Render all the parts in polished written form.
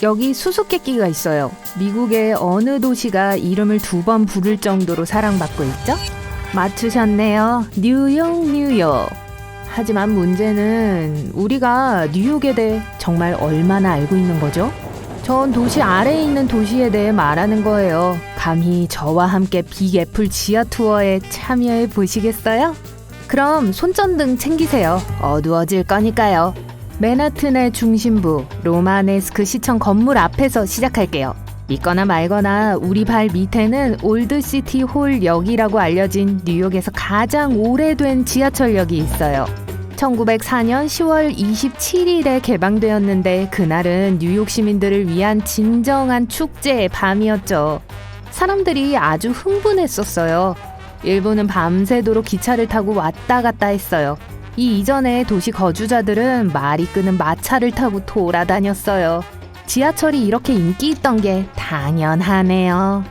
여기 수수께끼가 있어요. 미국의 어느 도시가 이름을 2번 부를 정도로 사랑받고 있죠? 맞추셨네요. 뉴욕, 뉴욕. 하지만 문제는 우리가 뉴욕에 대해 정말 얼마나 알고 있는 거죠? 전 도시 아래에 있는 도시에 대해 말하는 거예요. 감히 저와 함께 빅애플 지하 투어에 참여해 보시겠어요? 그럼 손전등 챙기세요. 어두워질 거니까요. 맨하튼의 중심부 로마네스크 시청 건물 앞에서 시작할게요. 믿거나 말거나 우리 발 밑에는 올드시티 홀역이라고 알려진 뉴욕에서 가장 오래된 지하철역이 있어요. 1904년 10월 27일에 개방되었는데 그날은 뉴욕 시민들을 위한 진정한 축제의 밤이었죠. 사람들이 아주 흥분했었어요. 일부는 밤새도록 기차를 타고 왔다 갔다 했어요. 이 이전에 도시 거주자들은 말이 끄는 마차를 타고 돌아다녔어요. 지하철이 이렇게 인기 있던 게 당연하네요.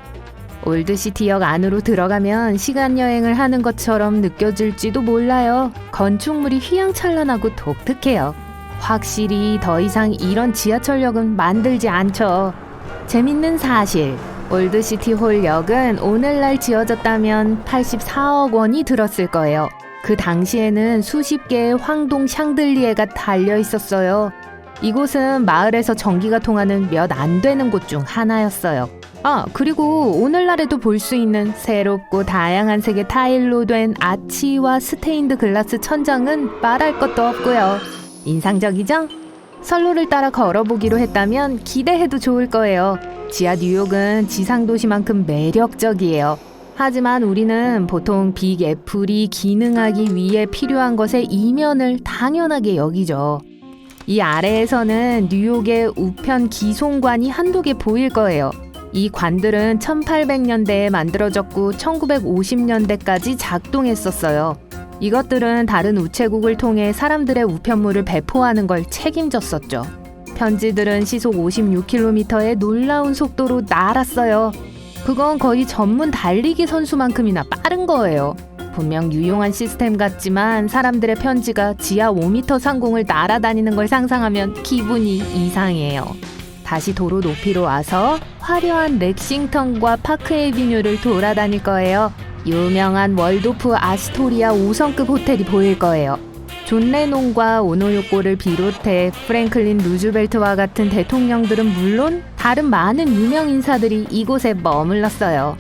올드시티역 안으로 들어가면 시간여행을 하는 것처럼 느껴질지도 몰라요. 건축물이 휘황찬란하고 독특해요. 확실히 더 이상 이런 지하철역은 만들지 않죠. 재밌는 사실, 올드시티 홀역은 오늘날 지어졌다면 84억 원이 들었을 거예요. 그 당시에는 수십 개의 황동 샹들리에가 달려 있었어요. 이곳은 마을에서 전기가 통하는 몇 안 되는 곳 중 하나였어요. 그리고 오늘날에도 볼 수 있는 새롭고 다양한 색의 타일로 된 아치와 스테인드 글라스 천장은 말할 것도 없고요. 인상적이죠? 선로를 따라 걸어보기로 했다면 기대해도 좋을 거예요. 지하 뉴욕은 지상도시만큼 매력적이에요. 하지만 우리는 보통 빅애플이 기능하기 위해 필요한 것의 이면을 당연하게 여기죠. 이 아래에서는 뉴욕의 우편 기송관이 한두 개 보일 거예요. 이 관들은 1800년대에 만들어졌고 1950년대까지 작동했었어요. 이것들은 다른 우체국을 통해 사람들의 우편물을 배포하는 걸 책임졌었죠. 편지들은 시속 56km의 놀라운 속도로 날았어요. 그건 거의 전문 달리기 선수만큼이나 빠른 거예요. 분명 유용한 시스템 같지만 사람들의 편지가 지하 5m 상공을 날아다니는 걸 상상하면 기분이 이상해요. 다시 도로 높이로 와서 화려한 렉싱턴과 파크 애비뉴를 돌아다닐 거예요. 유명한 월도프 아스토리아 5성급 호텔이 보일 거예요. 존 레논과 오노요코를 비롯해 프랭클린 루즈벨트와 같은 대통령들은 물론 다른 많은 유명 인사들이 이곳에 머물렀어요.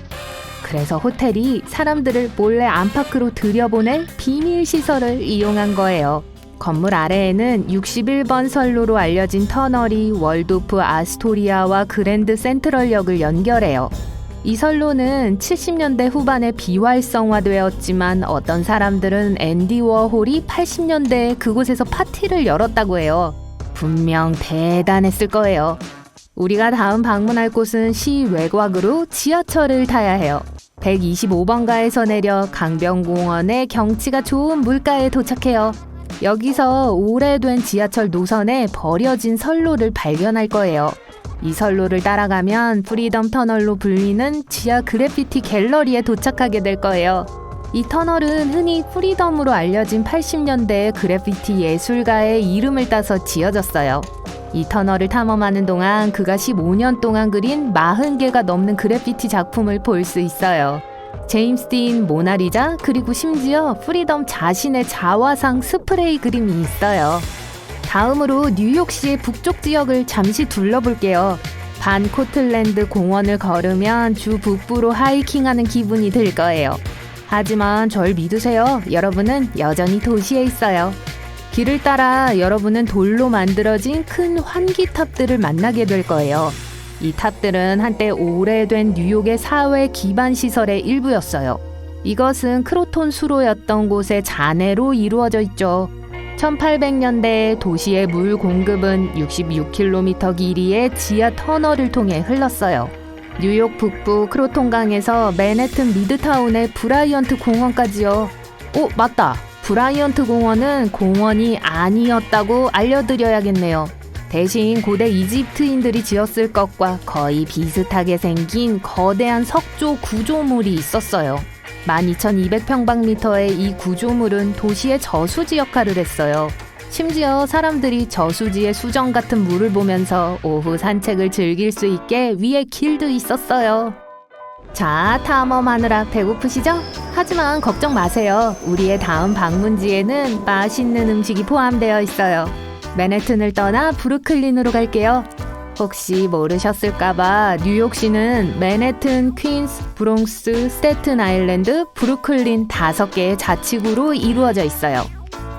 그래서 호텔이 사람들을 몰래 안팎으로 들여보낼 비밀 시설을 이용한 거예요. 건물 아래에는 61번 선로로 알려진 터널이 월도프 아스토리아와 그랜드 센트럴역을 연결해요. 이 선로는 70년대 후반에 비활성화되었지만 어떤 사람들은 앤디 워홀이 80년대에 그곳에서 파티를 열었다고 해요. 분명 대단했을 거예요. 우리가 다음 방문할 곳은 시 외곽으로 지하철을 타야 해요. 125번가에서 내려 강변공원의 경치가 좋은 물가에 도착해요. 여기서 오래된 지하철 노선에 버려진 선로를 발견할 거예요. 이 선로를 따라가면 프리덤 터널로 불리는 지하 그래피티 갤러리에 도착하게 될 거예요. 이 터널은 흔히 프리덤으로 알려진 80년대의 그래피티 예술가의 이름을 따서 지어졌어요. 이 터널을 탐험하는 동안 그가 15년 동안 그린 40개가 넘는 그래피티 작품을 볼 수 있어요. 제임스 딘 모나리자, 그리고 심지어 프리덤 자신의 자화상 스프레이 그림이 있어요. 다음으로 뉴욕시의 북쪽 지역을 잠시 둘러볼게요. 반 코틀랜드 공원을 걸으면 주 북부로 하이킹하는 기분이 들 거예요. 하지만 절 믿으세요. 여러분은 여전히 도시에 있어요. 길을 따라 여러분은 돌로 만들어진 큰 환기탑들을 만나게 될 거예요. 이 탑들은 한때 오래된 뉴욕의 사회 기반 시설의 일부였어요. 이것은 크로톤 수로였던 곳의 잔해로 이루어져 있죠. 1800년대에 도시의 물 공급은 66km 길이의 지하 터널을 통해 흘렀어요. 뉴욕 북부 크로톤강에서 맨해튼 미드타운의 브라이언트 공원까지요. 맞다. 브라이언트 공원은 공원이 아니었다고 알려드려야겠네요. 대신 고대 이집트인들이 지었을 것과 거의 비슷하게 생긴 거대한 석조 구조물이 있었어요. 12,200평방미터의 이 구조물은 도시의 저수지 역할을 했어요. 심지어 사람들이 저수지의 수정 같은 물을 보면서 오후 산책을 즐길 수 있게 위에 길도 있었어요. 자, 탐험하느라 배고프시죠? 하지만 걱정 마세요. 우리의 다음 방문지에는 맛있는 음식이 포함되어 있어요. 맨해튼을 떠나 브루클린으로 갈게요. 혹시 모르셨을까봐 뉴욕시는 맨해튼, 퀸스, 브롱스, 스태튼 아일랜드, 브루클린 5개의 자치구로 이루어져 있어요.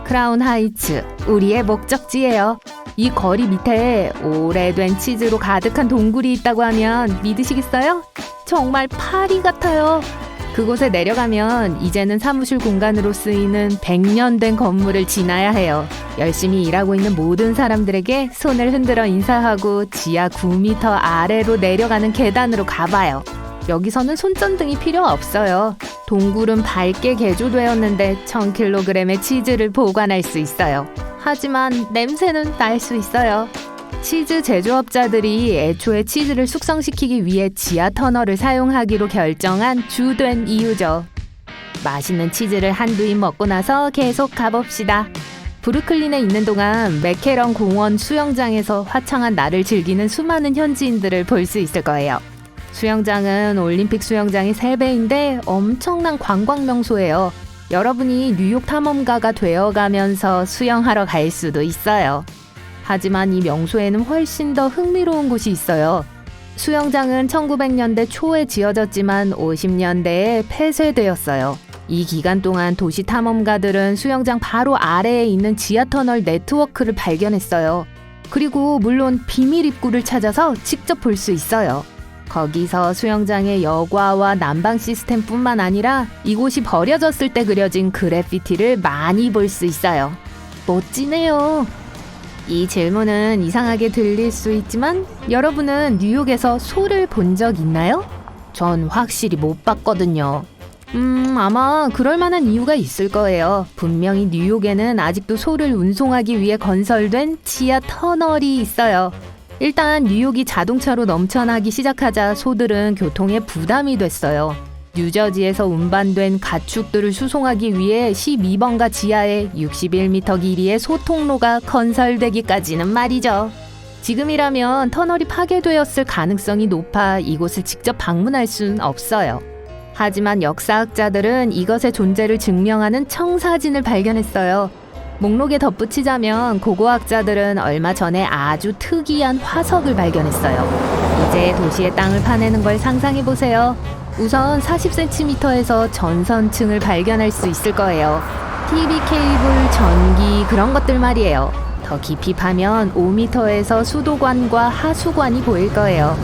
크라운 하이츠, 우리의 목적지예요. 이 거리 밑에 오래된 치즈로 가득한 동굴이 있다고 하면 믿으시겠어요? 정말 파리 같아요. 그곳에 내려가면 이제는 사무실 공간으로 쓰이는 100년 된 건물을 지나야 해요. 열심히 일하고 있는 모든 사람들에게 손을 흔들어 인사하고 지하 9m 아래로 내려가는 계단으로 가봐요. 여기서는 손전등이 필요 없어요. 동굴은 밝게 개조되었는데 1000kg의 치즈를 보관할 수 있어요. 하지만 냄새는 날 수 있어요. 치즈 제조업자들이 애초에 치즈를 숙성시키기 위해 지하 터널을 사용하기로 결정한 주된 이유죠. 맛있는 치즈를 한두 입 먹고 나서 계속 가봅시다. 브루클린에 있는 동안 맥케런 공원 수영장에서 화창한 날을 즐기는 수많은 현지인들을 볼 수 있을 거예요. 수영장은 올림픽 수영장의 3배인데 엄청난 관광 명소예요. 여러분이 뉴욕 탐험가가 되어가면서 수영하러 갈 수도 있어요. 하지만 이 명소에는 훨씬 더 흥미로운 곳이 있어요. 수영장은 1900년대 초에 지어졌지만 50년대에 폐쇄되었어요. 이 기간 동안 도시 탐험가들은 수영장 바로 아래에 있는 지하터널 네트워크를 발견했어요. 그리고 물론 비밀 입구를 찾아서 직접 볼 수 있어요. 거기서 수영장의 여과와 난방 시스템뿐만 아니라 이곳이 버려졌을 때 그려진 그래피티를 많이 볼 수 있어요. 멋지네요. 이 질문은 이상하게 들릴 수 있지만 여러분은 뉴욕에서 소를 본 적 있나요? 전 확실히 못 봤거든요. 아마 그럴 만한 이유가 있을 거예요. 분명히 뉴욕에는 아직도 소를 운송하기 위해 건설된 지하 터널이 있어요. 일단 뉴욕이 자동차로 넘쳐나기 시작하자 소들은 교통에 부담이 됐어요. 뉴저지에서 운반된 가축들을 수송하기 위해 12번가 지하에 61m 길이의 소통로가 건설되기까지는 말이죠. 지금이라면 터널이 파괴되었을 가능성이 높아 이곳을 직접 방문할 순 없어요. 하지만 역사학자들은 이것의 존재를 증명하는 청사진을 발견했어요. 목록에 덧붙이자면 고고학자들은 얼마 전에 아주 특이한 화석을 발견했어요. 이제 도시의 땅을 파내는 걸 상상해보세요. 우선 40cm에서 전선층을 발견할 수 있을 거예요. TV 케이블, 전기 그런 것들 말이에요. 더 깊이 파면 5m에서 수도관과 하수관이 보일 거예요.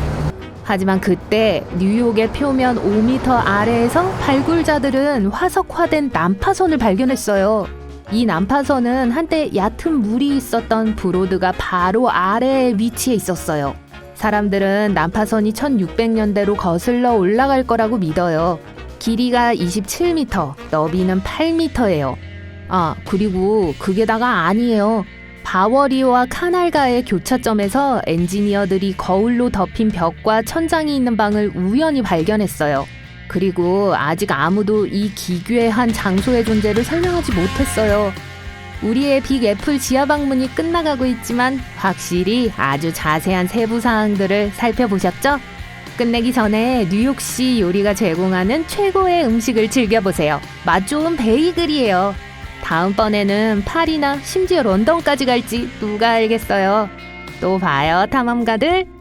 하지만 그때 뉴욕의 표면 5m 아래에서 발굴자들은 화석화된 난파선을 발견했어요. 이 난파선은 한때 얕은 물이 있었던 브로드가 바로 아래에 위치해 있었어요. 사람들은 난파선이 1600년대로 거슬러 올라갈 거라고 믿어요. 길이가 27m, 너비는 8m예요. 그리고 그게 다가 아니에요. 바워리와 카날가의 교차점에서 엔지니어들이 거울로 덮인 벽과 천장이 있는 방을 우연히 발견했어요. 그리고 아직 아무도 이 기괴한 장소의 존재를 설명하지 못했어요. 우리의 빅 애플 지하 방문이 끝나가고 있지만 확실히 아주 자세한 세부 사항들을 살펴보셨죠? 끝내기 전에 뉴욕시 요리가 제공하는 최고의 음식을 즐겨보세요. 맛 좋은 베이글이에요. 다음번에는 파리나 심지어 런던까지 갈지 누가 알겠어요. 또 봐요, 탐험가들.